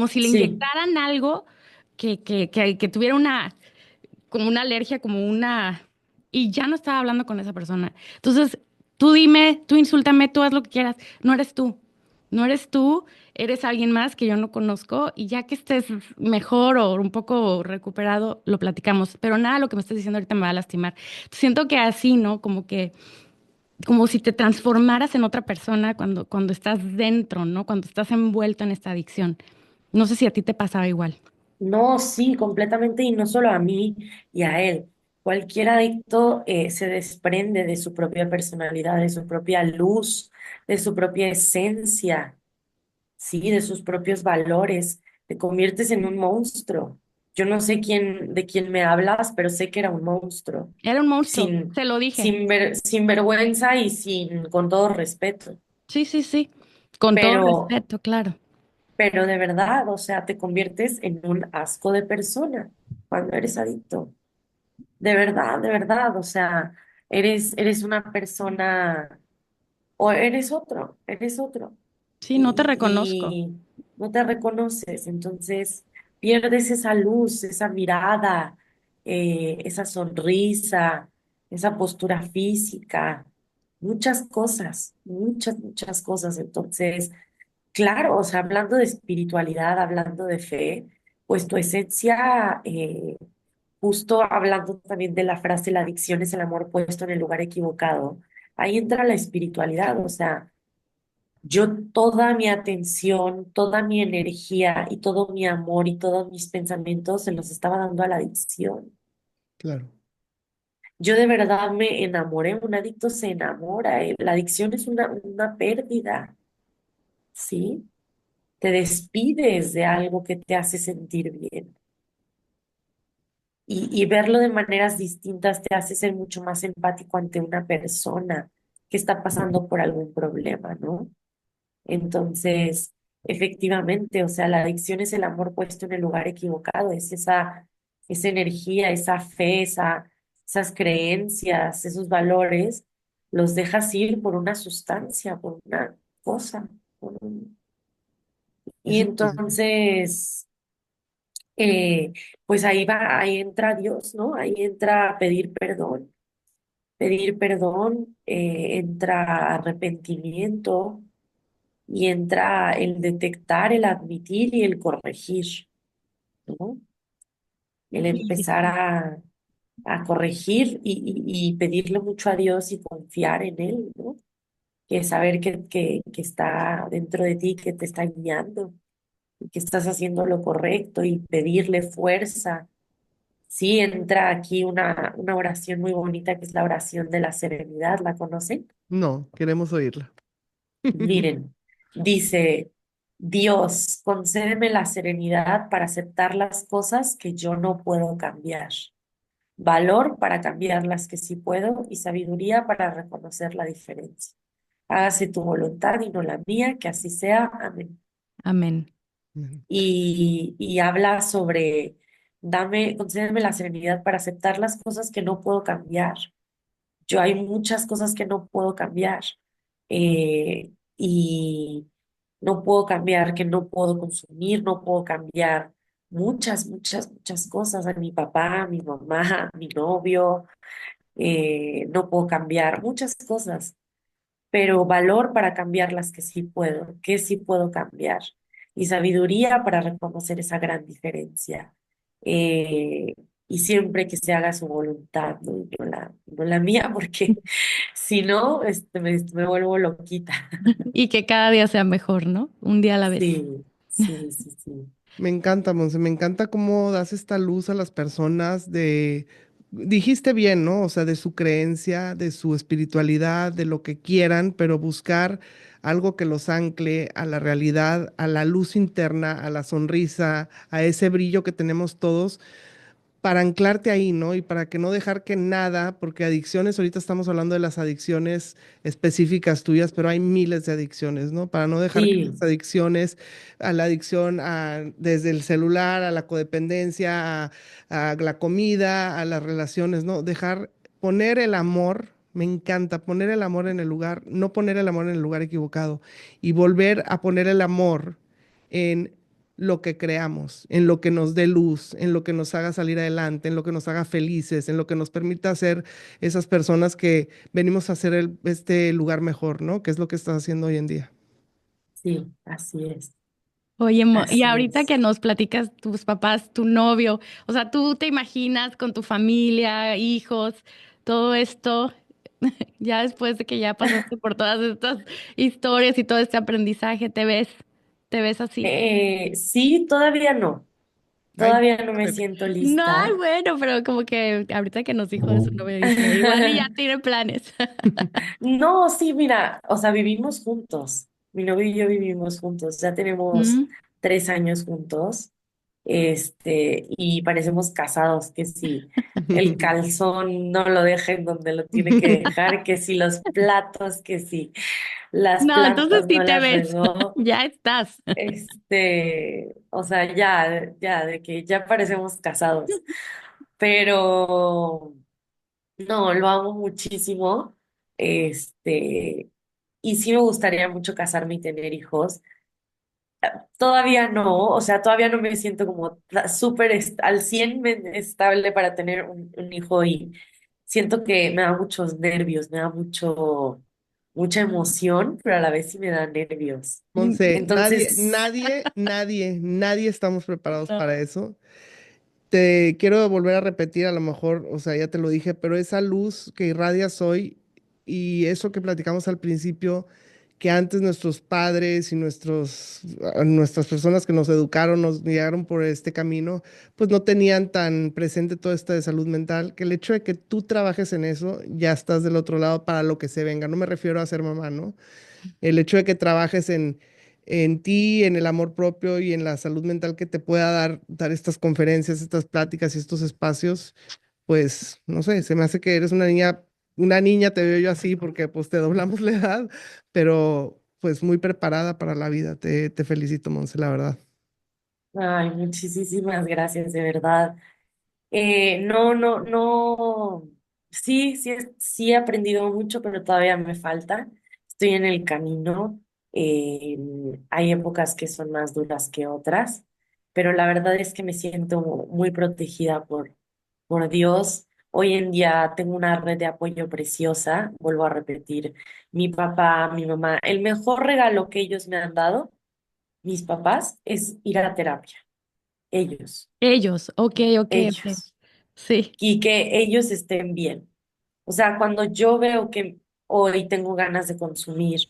si le Sí, inyectaran algo que tuviera como una alergia, y ya no estaba hablando con esa persona. Entonces, tú dime, tú insúltame, tú haz lo que quieras, no eres tú. No eres tú, eres alguien más que yo no conozco y ya que estés mejor o un poco recuperado, lo platicamos. Pero nada, lo que me estás diciendo ahorita me va a lastimar. Siento que así, ¿no? Como si te transformaras en otra persona cuando estás dentro, ¿no? Cuando estás envuelto en esta adicción. No sé si a ti te pasaba igual. no, sí, completamente, y no solo a mí y a él. Cualquier adicto se desprende de su propia personalidad, de su propia luz, de su propia esencia, sí, de sus propios valores. Te conviertes en un monstruo. Yo no sé de quién me hablas, pero sé que era un monstruo, Era un monstruo, sin, se lo dije. sin vergüenza y con todo respeto. Sí, sí, sí. Con todo Pero, respeto, claro. pero de verdad, o sea, te conviertes en un asco de persona cuando eres adicto. De verdad, o sea. eres una persona o eres otro Sí, no te reconozco. y no te reconoces, entonces pierdes esa luz, esa mirada, esa sonrisa, esa postura física, muchas cosas. Entonces, claro, o sea, hablando de espiritualidad, hablando de fe, pues tu esencia, justo hablando también de la frase, la adicción es el amor puesto en el lugar equivocado, ahí entra la espiritualidad, o sea, yo toda mi atención, toda mi energía y todo mi amor y todos mis pensamientos se los estaba dando a la adicción. Claro. Yo de verdad me enamoré, un adicto se enamora, la adicción es una pérdida, ¿sí? Te despides de algo que te hace sentir bien. Y verlo de maneras distintas te hace ser mucho más empático ante una persona que está pasando por algún problema, ¿no? Entonces, efectivamente, o sea, la adicción es el amor puesto en el lugar equivocado, es esa energía, esa fe, esas creencias, esos valores, los dejas ir por una sustancia, por una cosa. Y Es impresionante. entonces, eh, pues ahí va, ahí entra Dios, ¿no? Ahí entra pedir perdón, entra arrepentimiento y entra el detectar, el admitir y el corregir, ¿no? El Y empezar a corregir y pedirle mucho a Dios y confiar en Él, ¿no? Que saber que está dentro de ti, que te está guiando y que estás haciendo lo correcto y pedirle fuerza. Sí, entra aquí una oración muy bonita que es la oración de la serenidad, ¿la conocen? No, queremos oírla. Miren, dice, Dios, concédeme la serenidad para aceptar las cosas que yo no puedo cambiar, valor para cambiar las que sí puedo y sabiduría para reconocer la diferencia. Hágase tu voluntad y no la mía, que así sea. Amén. amén. Y habla sobre, concédeme la serenidad para aceptar las cosas que no puedo cambiar. Yo hay muchas cosas que no puedo cambiar. Y no puedo cambiar, que no puedo consumir, no puedo cambiar muchas cosas, a mi papá, a mi mamá, a mi novio, no puedo cambiar muchas cosas, pero valor para cambiar las que sí puedo cambiar, y sabiduría para reconocer esa gran diferencia. Eh, y siempre que se haga su voluntad, ¿no? Y no la mía, porque si no, me vuelvo loquita. Y que cada día sea mejor, ¿no? Un día a la vez. Sí. Me encanta, Monse, me encanta cómo das esta luz a las personas de, dijiste bien, ¿no? O sea, de su creencia, de su espiritualidad, de lo que quieran, pero buscar algo que los ancle a la realidad, a la luz interna, a la sonrisa, a ese brillo que tenemos todos para anclarte ahí, ¿no? Y para que no dejar que nada, porque adicciones, ahorita estamos hablando de las adicciones específicas tuyas, pero hay miles de adicciones, ¿no? Para no dejar que las Sí, adicciones, a la adicción desde el celular, a la codependencia, a la comida, a las relaciones, ¿no? Dejar, poner el amor. Me encanta poner el amor en el lugar, no poner el amor en el lugar equivocado y volver a poner el amor en lo que creamos, en lo que nos dé luz, en lo que nos haga salir adelante, en lo que nos haga felices, en lo que nos permita ser esas personas que venimos a hacer este lugar mejor, ¿no? Que es lo que estás haciendo hoy en día. sí, así es, Oye, y así ahorita es. que nos platicas tus papás, tu novio, o sea, tú te imaginas con tu familia, hijos, todo esto, ya después de que ya pasaste por todas estas historias y todo este aprendizaje, te ves así. Sí, Ay, todavía no me padre. siento No, ay, lista. bueno, pero como que ahorita que nos dijo eso, no me dije, igual y ya tiene planes. No, sí, mira, o sea, vivimos juntos. Mi novio y yo vivimos juntos. Ya tenemos Mm. 3 años juntos. Y parecemos casados, que si el calzón no lo deja en donde lo tiene que dejar, que si los platos, que si las No, entonces plantas sí no te las ves, regó. ya estás. O sea, ya, de que ya parecemos casados. Pero No, lo amo muchísimo. Este, y sí me gustaría mucho casarme y tener hijos. Todavía no, o sea, todavía no me siento como súper al 100 estable para tener un hijo y siento que me da muchos nervios, me da mucha emoción, pero a la vez sí me da nervios. Monse, Entonces, nadie estamos preparados No. para eso. Te quiero volver a repetir, a lo mejor, o sea, ya te lo dije, pero esa luz que irradias hoy y eso que platicamos al principio, que antes nuestros padres y nuestras personas que nos educaron, nos guiaron por este camino, pues no tenían tan presente todo esto de salud mental, que el hecho de que tú trabajes en eso, ya estás del otro lado para lo que se venga. No me refiero a ser mamá, ¿no? El hecho de que trabajes en ti, en el amor propio y en la salud mental que te pueda dar estas conferencias, estas pláticas y estos espacios, pues no sé, se me hace que eres una niña te veo yo así porque pues te doblamos la edad, pero pues muy preparada para la vida. Te felicito, Monse, la verdad. ay, muchísimas gracias, de verdad. No, no, no. Sí, sí, sí he aprendido mucho, pero todavía me falta. Estoy en el camino. Eh, Hay épocas que son más duras que otras, pero la verdad es que me siento muy protegida por Dios. Hoy en día tengo una red de apoyo preciosa. Vuelvo a repetir, mi papá, mi mamá, el mejor regalo que ellos me han dado, mis papás, es ir a terapia. Ellos, Ellos, ok, ok, ok. ellos. Sí, Y que ellos estén bien. O sea, cuando yo veo que hoy tengo ganas de consumir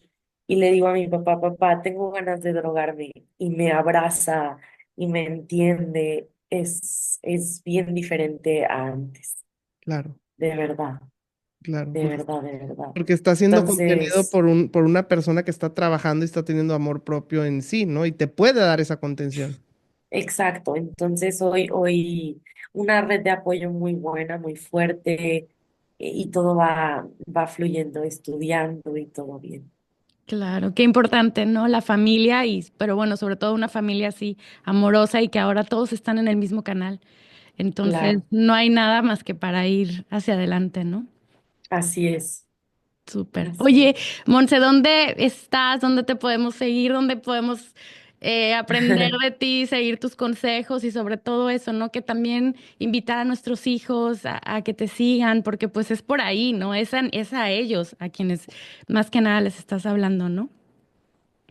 y le digo a mi papá, papá, tengo ganas de drogarme y me abraza y me entiende, es bien diferente a antes, Claro, de verdad, claro, de verdad, de verdad. porque está siendo contenido Entonces, por una persona que está trabajando y está teniendo amor propio en sí, ¿no? Y te puede dar esa contención. exacto. Entonces, hoy una red de apoyo muy buena, muy fuerte y todo va fluyendo, estudiando y todo bien. claro, qué importante, ¿no? La familia y, pero bueno, sobre todo una familia así amorosa y que ahora todos están en el mismo canal. Entonces, Claro, no hay nada más que para ir hacia adelante, ¿no? así es. Súper. Así Oye, es. Monse, ¿dónde estás? ¿Dónde te podemos seguir? ¿Dónde podemos aprender de ti, seguir tus consejos y sobre todo eso, ¿no? Que también invitar a nuestros hijos a que te sigan, porque pues es por ahí, ¿no? Es a ellos a quienes más que nada les estás hablando, ¿no?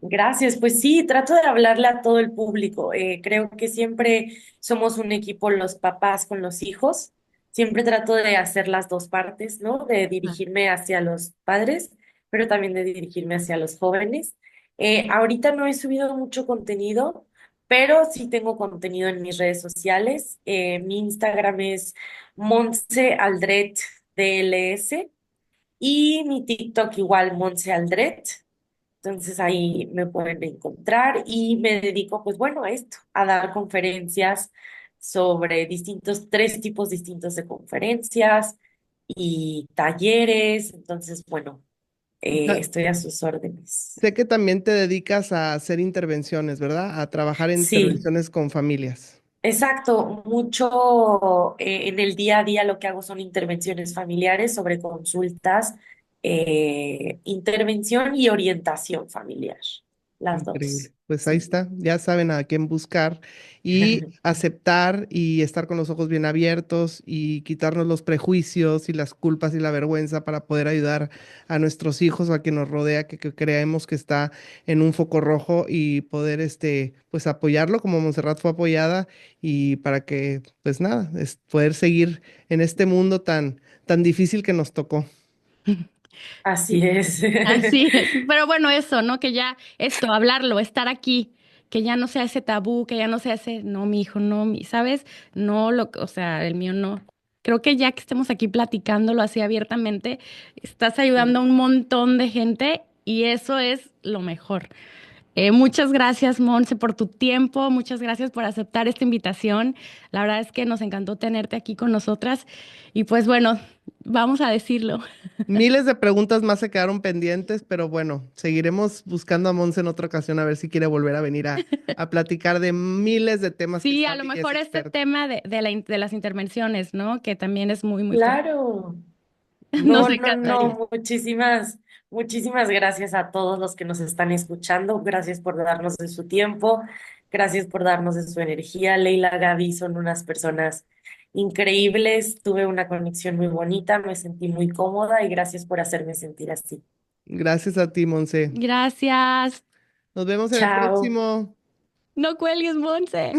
Gracias. Pues sí, trato de hablarle a todo el público. Creo que siempre somos un equipo los papás con los hijos. Siempre trato de hacer las dos partes, ¿no? De Claro. dirigirme hacia los padres, pero también de dirigirme hacia los jóvenes. Ahorita no he subido mucho contenido, pero sí tengo contenido en mis redes sociales. Mi Instagram es Montse Aldret DLS y mi TikTok igual Montse Aldret. Entonces ahí me pueden encontrar y me dedico, pues bueno, a esto, a dar conferencias sobre tres tipos distintos de conferencias y talleres. Entonces, bueno, estoy a sus órdenes. Sé que también te dedicas a hacer intervenciones, ¿verdad? A trabajar en Sí, intervenciones con familias. exacto. Mucho en el día a día lo que hago son intervenciones familiares sobre consultas, intervención y orientación familiar, las Increíble. dos. Pues ahí Sí. está, ya saben a quién buscar y aceptar y estar con los ojos bien abiertos y quitarnos los prejuicios y las culpas y la vergüenza para poder ayudar a nuestros hijos o a quien nos rodea, que creemos que está en un foco rojo y poder pues apoyarlo como Montserrat fue apoyada y para que, pues nada, es poder seguir en este mundo tan difícil que nos tocó. Así es. Así es, pero bueno, eso, ¿no? Que ya esto, hablarlo, estar aquí, que ya no sea ese tabú, que ya no sea ese, no, mi hijo, no, ¿sabes? No, o sea, el mío no. Creo que ya que estemos aquí platicándolo así abiertamente, estás ayudando a un montón de gente y eso es lo mejor. Muchas gracias, Monse, por tu tiempo, muchas gracias por aceptar esta invitación. La verdad es que nos encantó tenerte aquí con nosotras y pues bueno, vamos a decirlo. Miles de preguntas más se quedaron pendientes, pero bueno, seguiremos buscando a Monse en otra ocasión a ver si quiere volver a venir a platicar de miles de temas que Sí, a lo sabe y es mejor este experta. tema de las intervenciones, ¿no? Que también es muy, muy fuerte. Claro, Nos No, no, encantaría. no, muchísimas gracias a todos los que nos están escuchando. Gracias por darnos de su tiempo, gracias por darnos de su energía. Leila, Gaby son unas personas increíbles. Tuve una conexión muy bonita, me sentí muy cómoda y gracias por hacerme sentir así. Gracias a ti, Monse. Gracias. Nos vemos en el Chao. próximo. No cuelgues, Monse.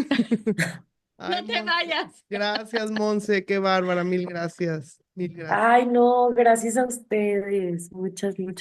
Ay, No te Monse. vayas. Gracias, Monse. Qué bárbara. Mil gracias. Mil gracias. Ay, no, gracias a ustedes. Muchas